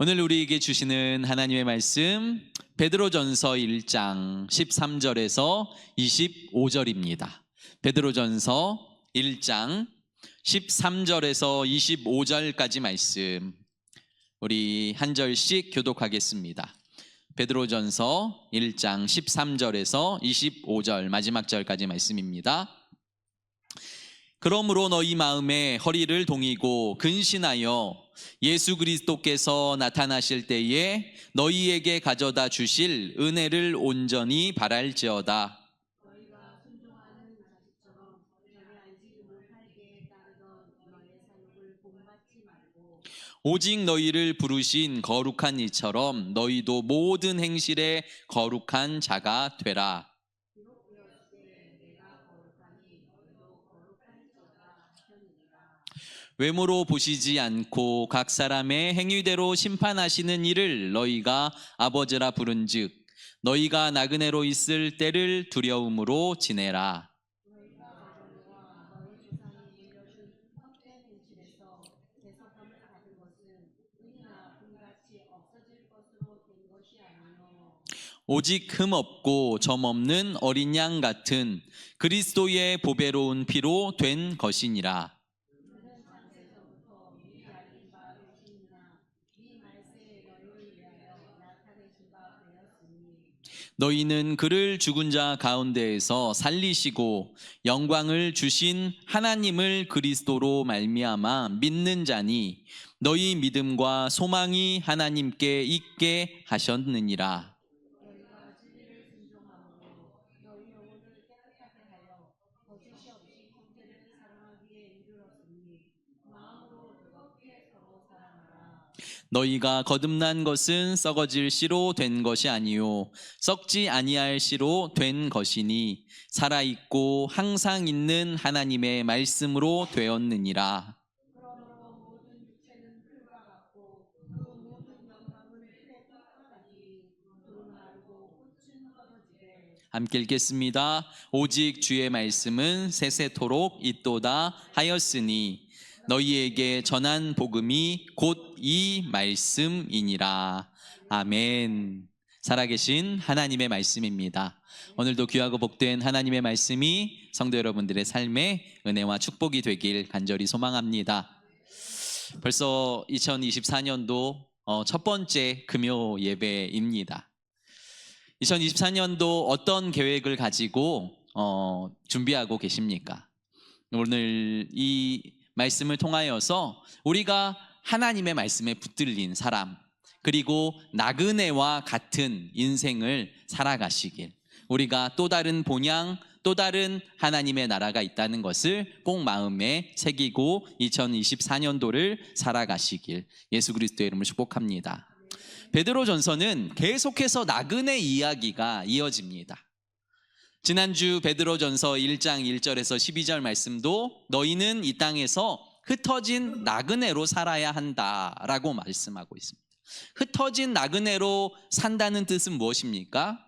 오늘 우리에게 주시는 하나님의 말씀 베드로전서 1장 13절에서 25절입니다. 베드로전서 1장 13절에서 25절까지 말씀 우리 한 절씩 교독하겠습니다. 베드로전서 1장 13절에서 25절 마지막 절까지 말씀입니다. 그러므로 너희 마음에 허리를 동이고 근신하여 예수 그리스도께서 나타나실 때에 너희에게 가져다 주실 은혜를 온전히 바랄지어다. 너희가 순종하는 자식처럼 전에 알지 못하게 따르던 너의 사욕을 본받지 말고 오직 너희를 부르신 거룩한 이처럼 너희도 모든 행실에 거룩한 자가 되라. 기록되었을 때 내가 거룩하니 너희도 거룩할지어다 하셨느니라. 외모로 보시지 않고 각 사람의 행위대로 심판하시는 이를 너희가 아버지라 부른즉 너희가 나그네로 있을 때를 두려움으로 지내라. 너희가 아버지와 너희 조상이 물려준 헛된 행실에서 대속함을 받은 것은 은이나 금같이 없어질 것으로 된 것이 아니요 오직 흠 없고 점 없는 어린 양 같은 그리스도의 보배로운 피로 된 것이니라. 그는 창세전부터 미리 알린 바 되시니라. 이 말세에 너희를 위하여 나타내신 바 되었으니 너희는 그를 죽은 자 가운데에서 살리시고 영광을 주신 하나님을 그리스도로 말미암아 믿는 자니 너희 믿음과 소망이 하나님께 있게 하셨느니라. 너희가 진리를 순종함으로 너희 영혼을 깨끗하게 하여 거짓이 없이 형제를 사랑하기에 이르렀으니 마음으로 뜨겁게 서로 사랑하라. 너희가 거듭난 것은 썩어질 씨로 된 것이 아니요 썩지 아니할 씨로 된 것이니 살아있고 항상 있는 하나님의 말씀으로 되었느니라. 그러므로 모든 육체는 풀과 같고 그 모든 영광은 풀에 똑같으니 그 마르고 꽃은 떨어지되 함께 읽겠습니다. 오직 주의 말씀은 세세토록 있도다 하였으니 너희에게 전한 복음이 곧 이 말씀이니라. 아멘. 살아계신 하나님의 말씀입니다. 오늘도 귀하고 복된 하나님의 말씀이 성도 여러분들의 삶에 은혜와 축복이 되길 간절히 소망합니다. 벌써 2024년도 첫 번째 금요 예배입니다. 2024년도 어떤 계획을 가지고 준비하고 계십니까? 오늘 이 말씀을 통하여서 우리가 하나님의 말씀에 붙들린 사람 그리고 나그네와 같은 인생을 살아가시길 우리가 또 다른 본향 또 다른 하나님의 나라가 있다는 것을 꼭 마음에 새기고 2024년도를 살아가시길 예수 그리스도의 이름으로 축복합니다. 베드로전서는 계속해서 나그네 이야기가 이어집니다. 지난주 베드로전서 1장 1절에서 12절 말씀도 너희는 이 땅에서 흩어진 나그네로 살아야 한다라고 말씀하고 있습니다. 흩어진 나그네로 산다는 뜻은 무엇입니까?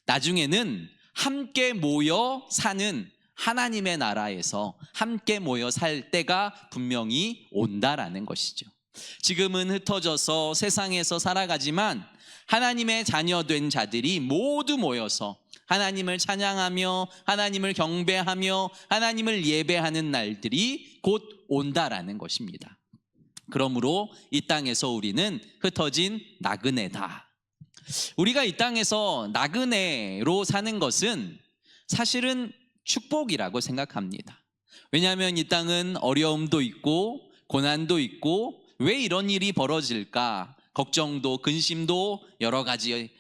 나중에는 함께 모여 사는 하나님의 나라에서 함께 모여 살 때가 분명히 온다라는 것이죠. 지금은 흩어져서 세상에서 살아가지만 하나님의 자녀된 자들이 모두 모여서 하나님을 찬양하며 하나님을 경배하며 하나님을 예배하는 날들이 곧 온다라는 것입니다. 그러므로 이 땅에서 우리는 흩어진 나그네다. 우리가 이 땅에서 나그네로 사는 것은 사실은 축복이라고 생각합니다. 왜냐하면 이 땅은 어려움도 있고 고난도 있고 왜 이런 일이 벌어질까? 걱정도 근심도 여러 가지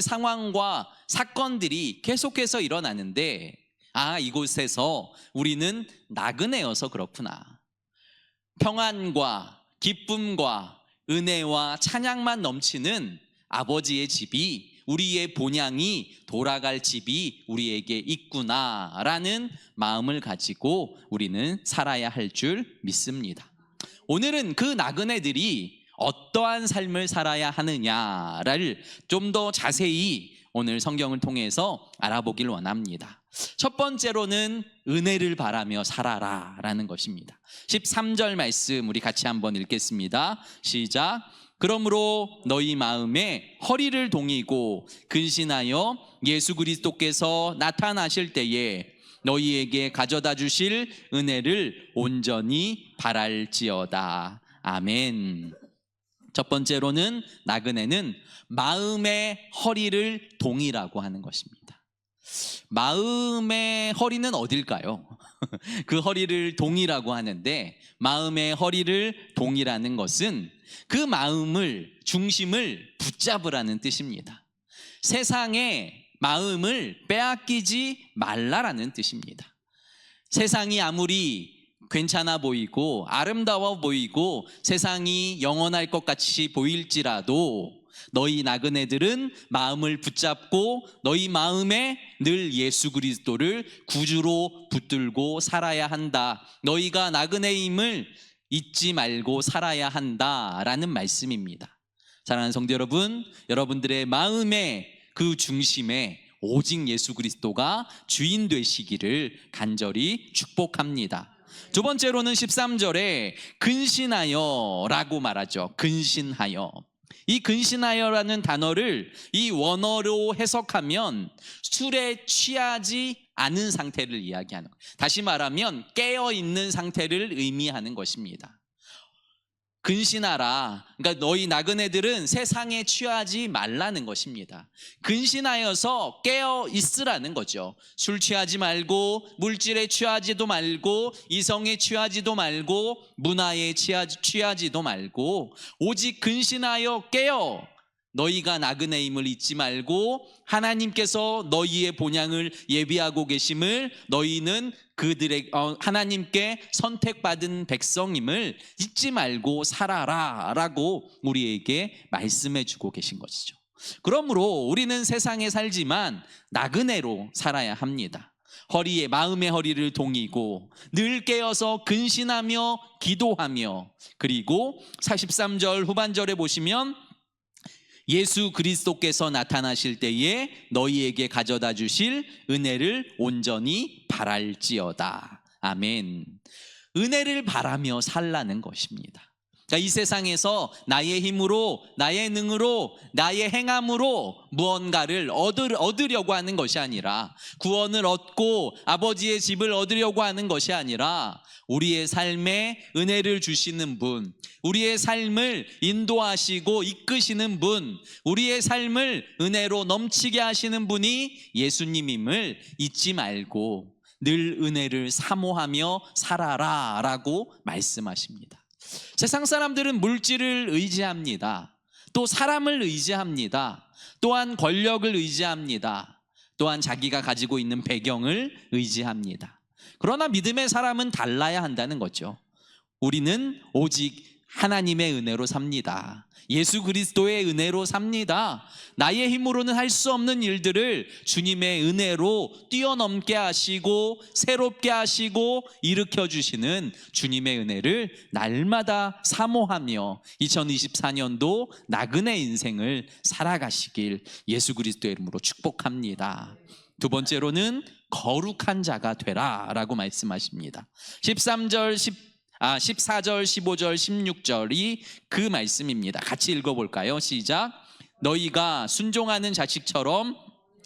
상황과 사건들이 계속해서 일어나는데 이곳에서 우리는 나그네여서 그렇구나. 평안과 기쁨과 은혜와 찬양만 넘치는 아버지의 집이 우리의 본향이 돌아갈 집이 우리에게 있구나라는 마음을 가지고 우리는 살아야 할 줄 믿습니다. 오늘은 그 나그네들이 어떠한 삶을 살아야 하느냐를 좀 더 자세히 오늘 성경을 통해서 알아보길 원합니다. 첫 번째로는 은혜를 바라며 살아라 라는 것입니다. 13절 말씀 우리 같이 한번 읽겠습니다. 시작. 그러므로 너희 마음에 허리를 동이고 근신하여 예수 그리스도께서 나타나실 때에 너희에게 가져다 주실 은혜를 온전히 바랄지어다. 아멘. 첫 번째로는 나그네는 마음의 허리를 동이라고 하는 것입니다. 마음의 허리는 어딜까요? 그 허리를 동이라고 하는데, 마음의 허리를 동이라는 것은 그 마음을, 중심을 붙잡으라는 뜻입니다. 세상의 마음을 빼앗기지 말라라는 뜻입니다. 세상이 아무리 괜찮아 보이고 아름다워 보이고 세상이 영원할 것 같이 보일지라도 너희 나그네들은 마음을 붙잡고 너희 마음에 늘 예수 그리스도를 구주로 붙들고 살아야 한다. 너희가 나그네임을 잊지 말고 살아야 한다라는 말씀입니다. 사랑하는 성도 여러분, 여러분들의 마음의 그 중심에 오직 예수 그리스도가 주인 되시기를 간절히 축복합니다. 두 번째로는 13절에 근신하여 라고 말하죠. 근신하여. 이 근신하여라는 단어를 이 원어로 해석하면 술에 취하지 않은 상태를 이야기하는, 다시 말하면 깨어있는 상태를 의미하는 것입니다. 근신하라, 그러니까 너희 나그네들은 세상에 취하지 말라는 것입니다. 근신하여서 깨어 있으라는 거죠. 술 취하지 말고, 물질에 취하지도 말고, 이성에 취하지도 말고, 문화에 취하지도 말고, 오직 근신하여 깨어 너희가 나그네임을 잊지 말고 하나님께서 너희의 본향을 예비하고 계심을, 너희는 그들의 하나님께 선택받은 백성임을 잊지 말고 살아라 라고 우리에게 말씀해 주고 계신 것이죠. 그러므로 우리는 세상에 살지만 나그네로 살아야 합니다. 허리에, 마음의 허리를 동이고 늘 깨어서 근신하며 기도하며, 그리고 43절 후반절에 보시면 예수 그리스도께서 나타나실 때에 너희에게 가져다 주실 은혜를 온전히 바랄지어다. 아멘. 은혜를 바라며 살라는 것입니다. 그러니까 이 세상에서 나의 힘으로, 나의 능으로, 나의 행함으로 무언가를 얻으려고 하는 것이 아니라, 구원을 얻고 아버지의 집을 얻으려고 하는 것이 아니라, 우리의 삶에 은혜를 주시는 분, 우리의 삶을 인도하시고 이끄시는 분, 우리의 삶을 은혜로 넘치게 하시는 분이 예수님임을 잊지 말고 늘 은혜를 사모하며 살아라 라고 말씀하십니다. 세상 사람들은 물질을 의지합니다. 또 사람을 의지합니다. 또한 권력을 의지합니다. 또한 자기가 가지고 있는 배경을 의지합니다. 그러나 믿음의 사람은 달라야 한다는 거죠. 우리는 오직 하나님의 은혜로 삽니다. 예수 그리스도의 은혜로 삽니다. 나의 힘으로는 할 수 없는 일들을 주님의 은혜로 뛰어넘게 하시고 새롭게 하시고 일으켜 주시는 주님의 은혜를 날마다 사모하며 2024년도 나그네 인생을 살아가시길 예수 그리스도의 이름으로 축복합니다. 두 번째로는 거룩한 자가 되라 라고 말씀하십니다. 14절, 15절, 16절이 그 말씀입니다. 같이 읽어볼까요? 시작. 너희가 순종하는 자식처럼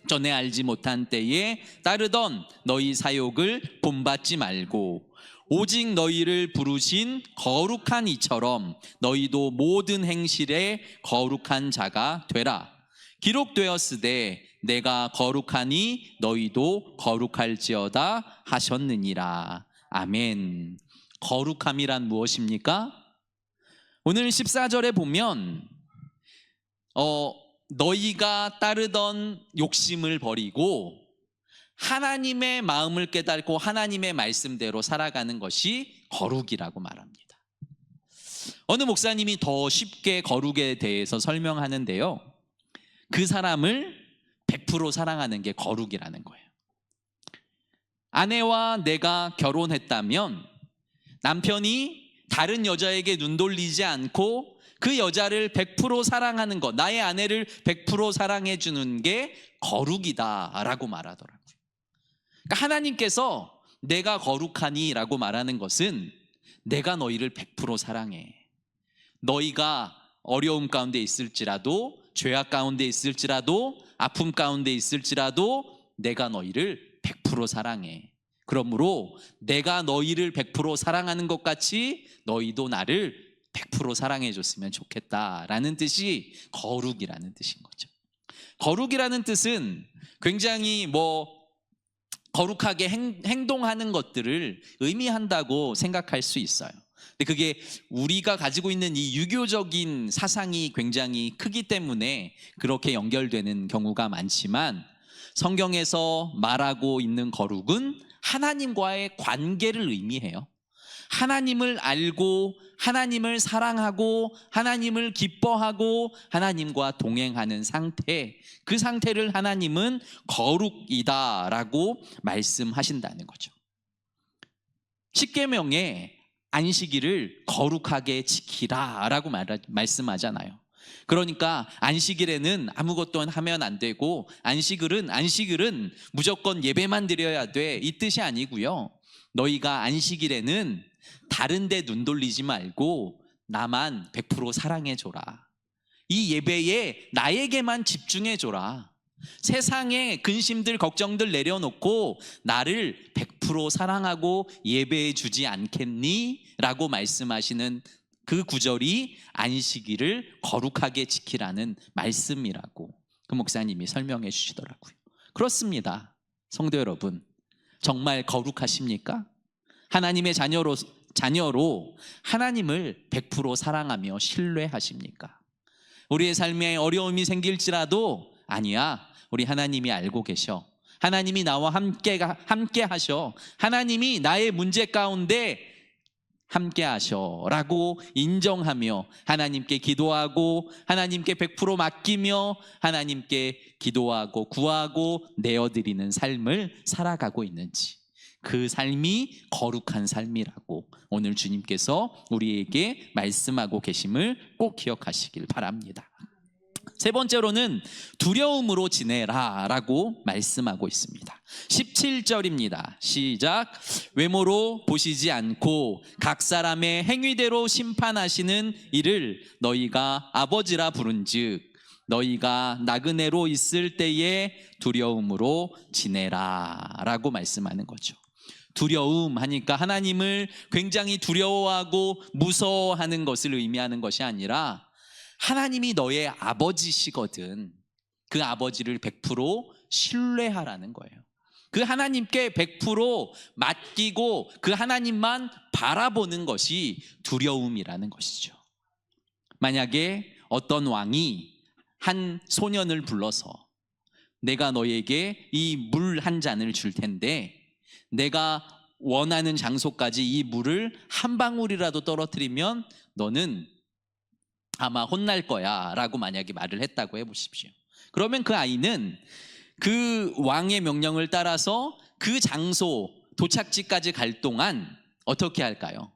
전에 알지 못한 때에 따르던 너희 사욕을 본받지 말고 오직 너희를 부르신 거룩한 이처럼 너희도 모든 행실에 거룩한 자가 되라. 기록되었으되 내가 거룩하니 너희도 거룩할지어다 하셨느니라. 아멘. 거룩함이란 무엇입니까? 오늘 14절에 보면 너희가 따르던 욕심을 버리고 하나님의 마음을 깨닫고 하나님의 말씀대로 살아가는 것이 거룩이라고 말합니다. 어느 목사님이 더 쉽게 거룩에 대해서 설명하는데요, 그 사람을 100% 사랑하는 게 거룩이라는 거예요. 아내와 내가 결혼했다면 남편이 다른 여자에게 눈 돌리지 않고 그 여자를 100% 사랑하는 것, 나의 아내를 100% 사랑해 주는 게 거룩이다 라고 말하더라고요. 그러니까 하나님께서 내가 거룩하니 라고 말하는 것은 내가 너희를 100% 사랑해. 너희가 어려움 가운데 있을지라도, 죄악 가운데 있을지라도, 아픔 가운데 있을지라도 내가 너희를 100% 사랑해. 그러므로 내가 너희를 100% 사랑하는 것 같이 너희도 나를 100% 사랑해 줬으면 좋겠다라는 뜻이 거룩이라는 뜻인 거죠. 거룩이라는 뜻은 굉장히 거룩하게 행동하는 것들을 의미한다고 생각할 수 있어요. 근데 그게 우리가 가지고 있는 이 유교적인 사상이 굉장히 크기 때문에 그렇게 연결되는 경우가 많지만, 성경에서 말하고 있는 거룩은 하나님과의 관계를 의미해요. 하나님을 알고 하나님을 사랑하고 하나님을 기뻐하고 하나님과 동행하는 상태, 그 상태를 하나님은 거룩이다라고 말씀하신다는 거죠. 십계명에 안식일을 거룩하게 지키라라고 말씀하잖아요. 그러니까 안식일에는 아무것도 하면 안 되고, 안식일은 무조건 예배만 드려야 돼, 이 뜻이 아니고요. 너희가 안식일에는 다른 데 눈 돌리지 말고 나만 100% 사랑해줘라. 이 예배에 나에게만 집중해줘라. 세상에 근심들 걱정들 내려놓고 나를 100% 사랑하고 예배해 주지 않겠니? 라고 말씀하시는 그 구절이 안식일을 거룩하게 지키라는 말씀이라고 그 목사님이 설명해 주시더라고요. 그렇습니다. 성도 여러분, 정말 거룩하십니까? 하나님의 자녀로 하나님을 100% 사랑하며 신뢰하십니까? 우리의 삶에 어려움이 생길지라도, 아니야, 우리 하나님이 알고 계셔. 하나님이 나와 함께 하셔. 하나님이 나의 문제 가운데 함께 하셔 라고 인정하며 하나님께 기도하고 하나님께 100% 맡기며 하나님께 기도하고 구하고 내어드리는 삶을 살아가고 있는지, 그 삶이 거룩한 삶이라고 오늘 주님께서 우리에게 말씀하고 계심을 꼭 기억하시길 바랍니다. 세 번째로는 두려움으로 지내라 라고 말씀하고 있습니다. 17절입니다. 시작. 외모로 보시지 않고 각 사람의 행위대로 심판하시는 이를 너희가 아버지라 부른즉 너희가 나그네로 있을 때에 두려움으로 지내라 라고 말씀하는 거죠. 두려움 하니까 하나님을 굉장히 두려워하고 무서워하는 것을 의미하는 것이 아니라, 하나님이 너의 아버지시거든. 그 아버지를 100% 신뢰하라는 거예요. 그 하나님께 100% 맡기고 그 하나님만 바라보는 것이 두려움이라는 것이죠. 만약에 어떤 왕이 한 소년을 불러서 내가 너에게 이 물 한 잔을 줄 텐데 내가 원하는 장소까지 이 물을 한 방울이라도 떨어뜨리면 너는 아마 혼날 거야 라고 만약에 말을 했다고 해보십시오. 그러면 그 아이는 그 왕의 명령을 따라서 그 장소 도착지까지 갈 동안 어떻게 할까요?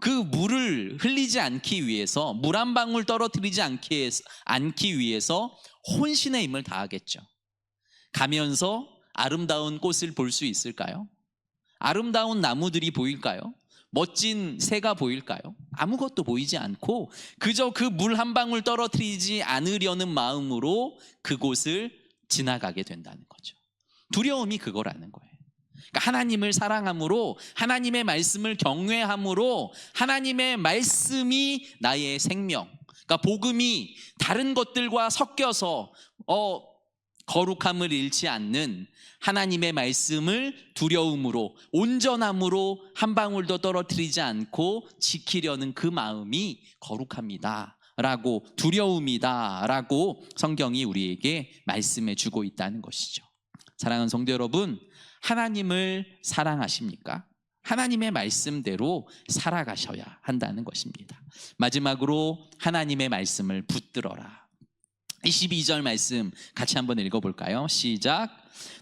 그 물을 흘리지 않기 위해서, 물 한 방울 떨어뜨리지 않기 위해서 혼신의 힘을 다하겠죠. 가면서 아름다운 꽃을 볼 수 있을까요? 아름다운 나무들이 보일까요? 멋진 새가 보일까요? 아무것도 보이지 않고 그저 그 물 한 방울 떨어뜨리지 않으려는 마음으로 그곳을 지나가게 된다는 거죠. 두려움이 그거라는 거예요. 그러니까 하나님을 사랑함으로, 하나님의 말씀을 경외함으로, 하나님의 말씀이 나의 생명, 그러니까 복음이 다른 것들과 섞여서 거룩함을 잃지 않는 하나님의 말씀을 두려움으로, 온전함으로 한 방울도 떨어뜨리지 않고 지키려는 그 마음이 거룩합니다 라고, 두려움이다 라고 성경이 우리에게 말씀해 주고 있다는 것이죠. 사랑하는 성도 여러분, 하나님을 사랑하십니까? 하나님의 말씀대로 살아가셔야 한다는 것입니다. 마지막으로 하나님의 말씀을 붙들어라. 22절 말씀 같이 한번 읽어볼까요? 시작.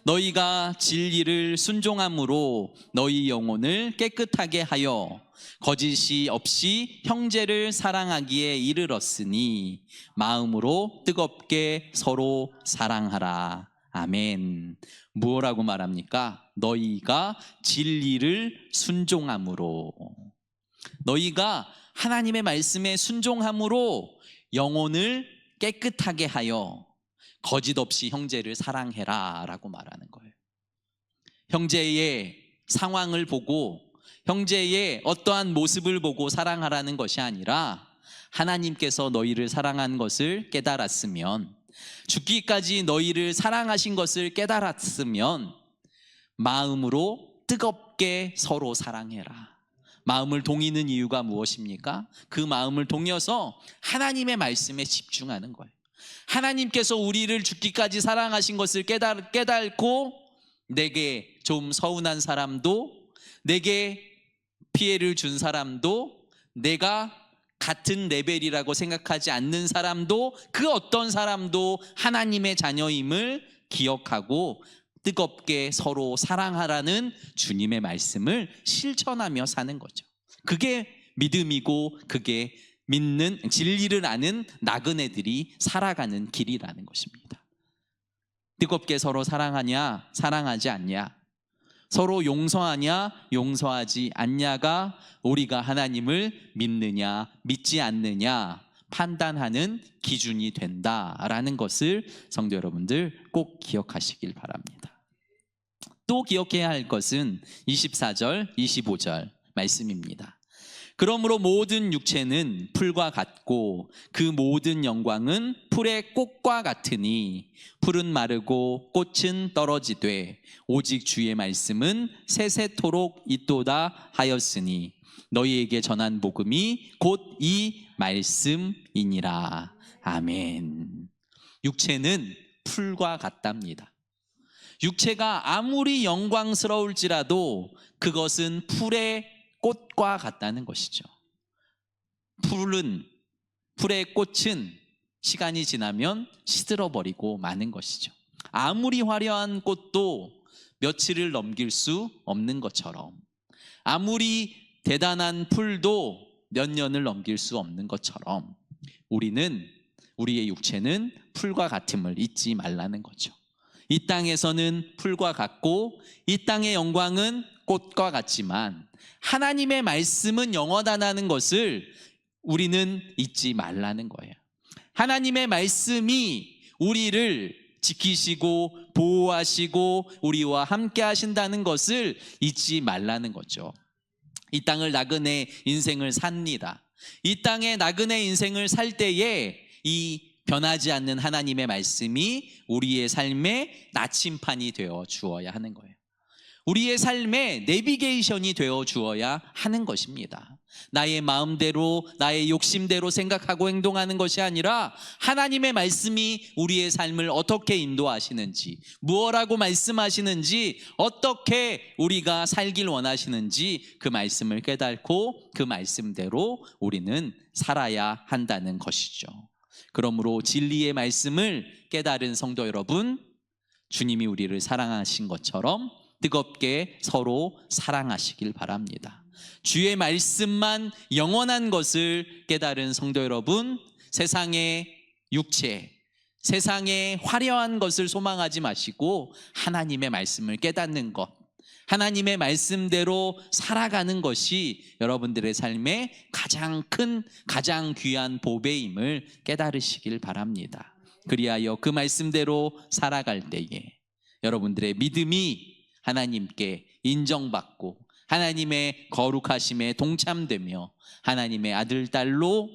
너희가 진리를 순종함으로 너희 영혼을 깨끗하게 하여 거짓이 없이 형제를 사랑하기에 이르렀으니 마음으로 뜨겁게 서로 사랑하라. 아멘. 무엇라고 말합니까? 너희가 진리를 순종함으로. 너희가 하나님의 말씀에 순종함으로 영혼을 깨끗하게 하여 거짓 없이 형제를 사랑해라 라고 말하는 거예요. 형제의 상황을 보고 형제의 어떠한 모습을 보고 사랑하라는 것이 아니라 하나님께서 너희를 사랑한 것을 깨달았으면, 죽기까지 너희를 사랑하신 것을 깨달았으면 마음으로 뜨겁게 서로 사랑해라. 마음을 동이는 이유가 무엇입니까? 그 마음을 동여서 하나님의 말씀에 집중하는 거예요. 하나님께서 우리를 죽기까지 사랑하신 것을 깨닫고 내게 좀 서운한 사람도, 내게 피해를 준 사람도, 내가 같은 레벨이라고 생각하지 않는 사람도, 그 어떤 사람도 하나님의 자녀임을 기억하고 뜨겁게 서로 사랑하라는 주님의 말씀을 실천하며 사는 거죠. 그게 믿음이고 그게 믿는, 진리를 아는 나그네들이 살아가는 길이라는 것입니다. 뜨겁게 서로 사랑하냐, 사랑하지 않냐, 서로 용서하냐, 용서하지 않냐가 우리가 하나님을 믿느냐, 믿지 않느냐 판단하는 기준이 된다라는 것을 성도 여러분들 꼭 기억하시길 바랍니다. 또 기억해야 할 것은 24절, 25절 말씀입니다. 그러므로 모든 육체는 풀과 같고 그 모든 영광은 풀의 꽃과 같으니 풀은 마르고 꽃은 떨어지되 오직 주의 말씀은 세세토록 있도다 하였으니 너희에게 전한 복음이 곧 이 말씀이니라. 아멘. 육체는 풀과 같답니다. 육체가 아무리 영광스러울지라도 그것은 풀의 꽃과 같다는 것이죠. 풀의 꽃은 시간이 지나면 시들어버리고 마는 것이죠. 아무리 화려한 꽃도 며칠을 넘길 수 없는 것처럼, 아무리 대단한 풀도 몇 년을 넘길 수 없는 것처럼 우리의 육체는 풀과 같음을 잊지 말라는 거죠. 이 땅에서는 풀과 같고 이 땅의 영광은 꽃과 같지만 하나님의 말씀은 영원하다는 것을 우리는 잊지 말라는 거예요. 하나님의 말씀이 우리를 지키시고 보호하시고 우리와 함께 하신다는 것을 잊지 말라는 거죠. 이 땅을 나그네 인생을 삽니다. 이 땅의 나그네 인생을 살 때에 이 변하지 않는 하나님의 말씀이 우리의 삶의 나침판이 되어 주어야 하는 거예요. 우리의 삶의 내비게이션이 되어 주어야 하는 것입니다. 나의 마음대로, 나의 욕심대로 생각하고 행동하는 것이 아니라 하나님의 말씀이 우리의 삶을 어떻게 인도하시는지, 무엇라고 말씀하시는지, 어떻게 우리가 살길 원하시는지 그 말씀을 깨닫고 그 말씀대로 우리는 살아야 한다는 것이죠. 그러므로 진리의 말씀을 깨달은 성도 여러분, 주님이 우리를 사랑하신 것처럼 뜨겁게 서로 사랑하시길 바랍니다. 주의 말씀만 영원한 것을 깨달은 성도 여러분, 세상의 육체, 세상의 화려한 것을 소망하지 마시고 하나님의 말씀을 깨닫는 것, 하나님의 말씀대로 살아가는 것이 여러분들의 삶의 가장 큰, 가장 귀한 보배임을 깨달으시길 바랍니다. 그리하여 그 말씀대로 살아갈 때에 여러분들의 믿음이 하나님께 인정받고 하나님의 거룩하심에 동참되며 하나님의 아들, 딸로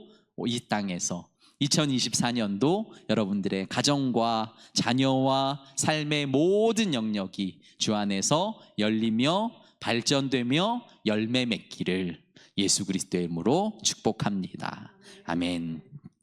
이 땅에서 2024년도 여러분들의 가정과 자녀와 삶의 모든 영역이 주 안에서 열리며 발전되며 열매 맺기를 예수 그리스도의 이름으로 축복합니다. 아멘.